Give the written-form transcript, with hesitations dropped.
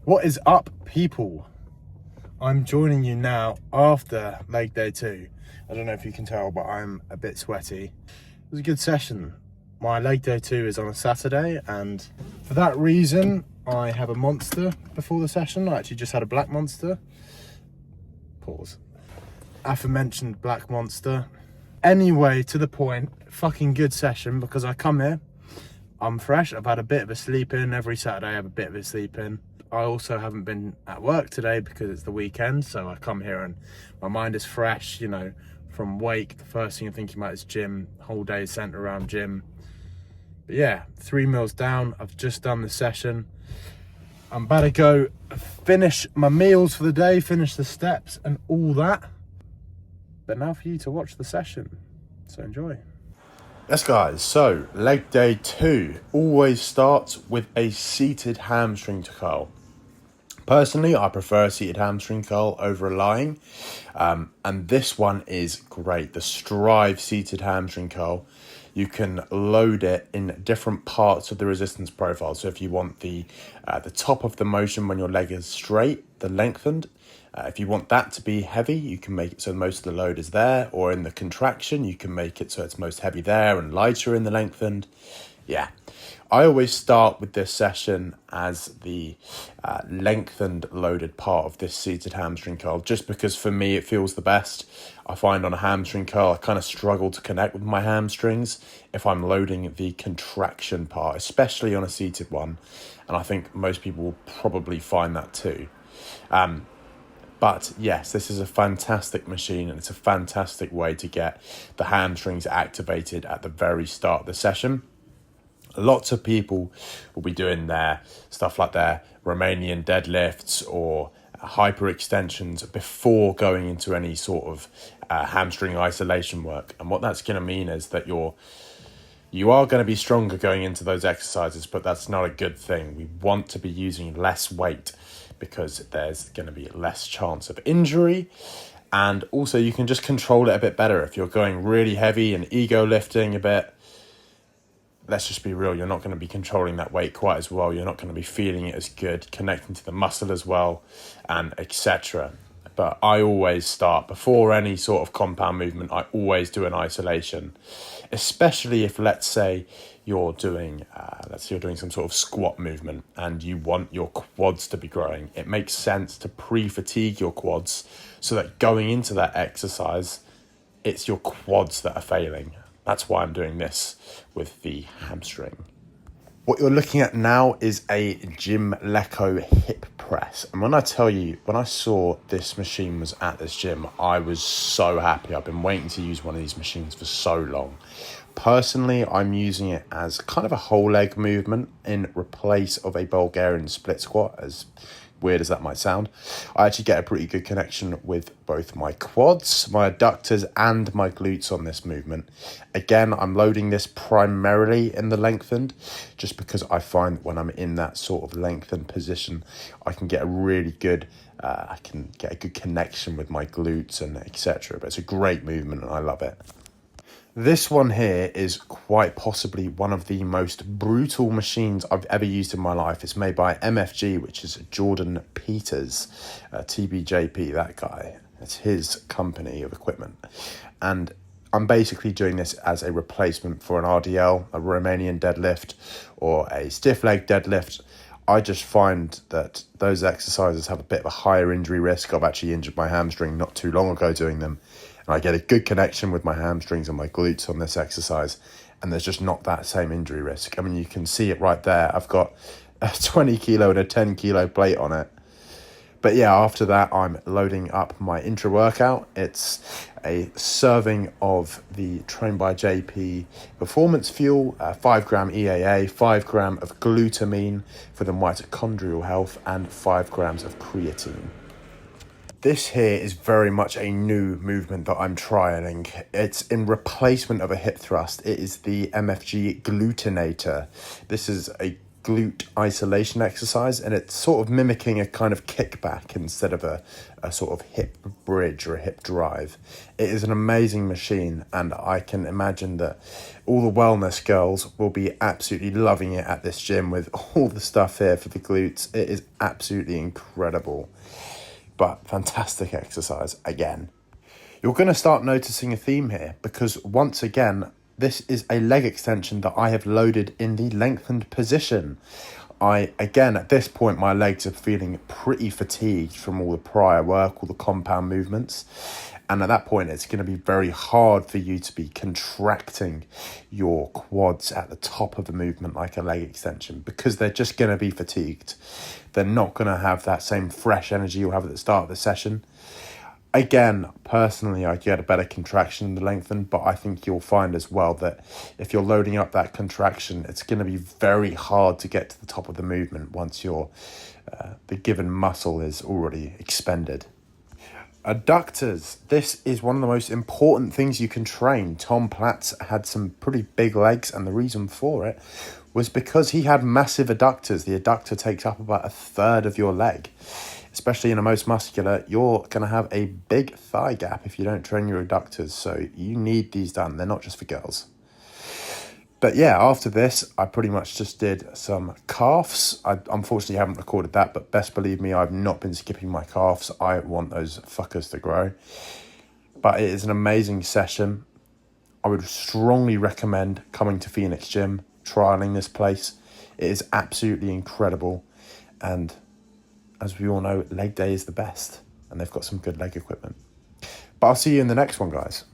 What is up, people? I'm joining you now after leg day 2. I don't know if you can tell, but I'm a bit sweaty. It was a good session. My leg day 2 is on a Saturday, and for that reason, I have a monster before the session. I actually just had a black monster. Pause. Aforementioned black monster. Anyway, to the point, fucking good session, because I come here, I'm fresh. I've had a bit of a sleep in. Every Saturday I have a bit of a sleep in. I also haven't been at work today because it's the weekend, so I come here and my mind is fresh, you know, from wake. The first thing I'm thinking about is gym. Whole day is centered around gym. But yeah, 3 meals down. I've just done the session. I'm about to go finish my meals for the day, finish the steps and all that. But now for you to watch the session. So enjoy. Yes guys, so leg day 2 always starts with a seated hamstring curl. Personally, I prefer a seated hamstring curl over a lying, and this one is great. The Strive seated hamstring curl, you can load it in different parts of the resistance profile. So if you want the top of the motion when your leg is straight, the lengthened, if you want that to be heavy, you can make it so most of the load is there, or in the contraction, you can make it so it's most heavy there and lighter in the lengthened. Yeah, I always start with this session as the lengthened loaded part of this seated hamstring curl, just because for me it feels the best. I find on a hamstring curl, I kind of struggle to connect with my hamstrings if I'm loading the contraction part, especially on a seated one. And I think most people will probably find that too. But yes, this is a fantastic machine, and it's a fantastic way to get the hamstrings activated at the very start of the session. Lots of people will be doing their stuff like their Romanian deadlifts or hyperextensions before going into any sort of hamstring isolation work. And what that's going to mean is that you are going to be stronger going into those exercises, but that's not a good thing. We want to be using less weight because there's going to be less chance of injury. And also you can just control it a bit better. If you're going really heavy and ego lifting a bit, let's just be real, you're not going to be controlling that weight quite as well. You're not going to be feeling it as good, connecting to the muscle as well, and etc. But I always start, before any sort of compound movement, I always do an isolation, especially if, let's say you're doing some sort of squat movement and you want your quads to be growing. It makes sense to pre-fatigue your quads so that going into that exercise, it's your quads that are failing. That's why I'm doing this with the hamstring. What you're looking at now is a Gym Leco hip press. And when I tell you, when I saw this machine was at this gym, I was so happy. I've been waiting to use one of these machines for so long. Personally, I'm using it as kind of a whole leg movement in replace of a Bulgarian split squat, as weird as that might sound. I actually get a pretty good connection with both my quads, my adductors, and my glutes on this movement. Again, I'm loading this primarily in the lengthened, just because I find when I'm in that sort of lengthened position, I can get a really good connection with my glutes and etc. But it's a great movement and I love it. This one here is quite possibly one of the most brutal machines I've ever used in my life. It's made by MFG, which is Jordan Peters, TBJP, that guy. It's his company of equipment. And I'm basically doing this as a replacement for an RDL, a Romanian deadlift, or a stiff leg deadlift. I just find that those exercises have a bit of a higher injury risk. I've actually injured my hamstring not too long ago doing them. And I get a good connection with my hamstrings and my glutes on this exercise. And there's just not that same injury risk. I mean, you can see it right there. I've got a 20 kilo and a 10 kilo plate on it. But yeah, after that, I'm loading up my intra-workout. It's a serving of the Train by JP Performance Fuel, 5 gram EAA, 5 gram of glutamine for the mitochondrial health, and 5 grams of creatine. This here is very much a new movement that I'm trialing. It's in replacement of a hip thrust. It is the MFG Glutenator. This is a glute isolation exercise, and it's sort of mimicking a kind of kickback instead of a sort of hip bridge or a hip drive. It is an amazing machine, and I can imagine that all the wellness girls will be absolutely loving it at this gym with all the stuff here for the glutes. It is absolutely incredible, but fantastic exercise again. You're going to start noticing a theme here, because once again, this is a leg extension that I have loaded in the lengthened position. Again, at this point, my legs are feeling pretty fatigued from all the prior work, all the compound movements. And at that point, it's going to be very hard for you to be contracting your quads at the top of the movement like a leg extension, because they're just going to be fatigued. They're not going to have that same fresh energy you'll have at the start of the session. Again, personally, I get a better contraction in the lengthen, but I think you'll find as well that if you're loading up that contraction, it's going to be very hard to get to the top of the movement once the given muscle is already expended. Adductors. This is one of the most important things you can train. Tom Platz had some pretty big legs, and the reason for it was because he had massive adductors. The adductor takes up about a third of your leg. Especially in a most muscular, you're going to have a big thigh gap if you don't train your adductors. So you need these done. They're not just for girls. But yeah, after this, I pretty much just did some calves. I unfortunately haven't recorded that, but best believe me, I've not been skipping my calves. I want those fuckers to grow. But it is an amazing session. I would strongly recommend coming to Phoenix Gym, trialing this place. It is absolutely incredible. And as we all know, leg day is the best, and they've got some good leg equipment. But I'll see you in the next one, guys.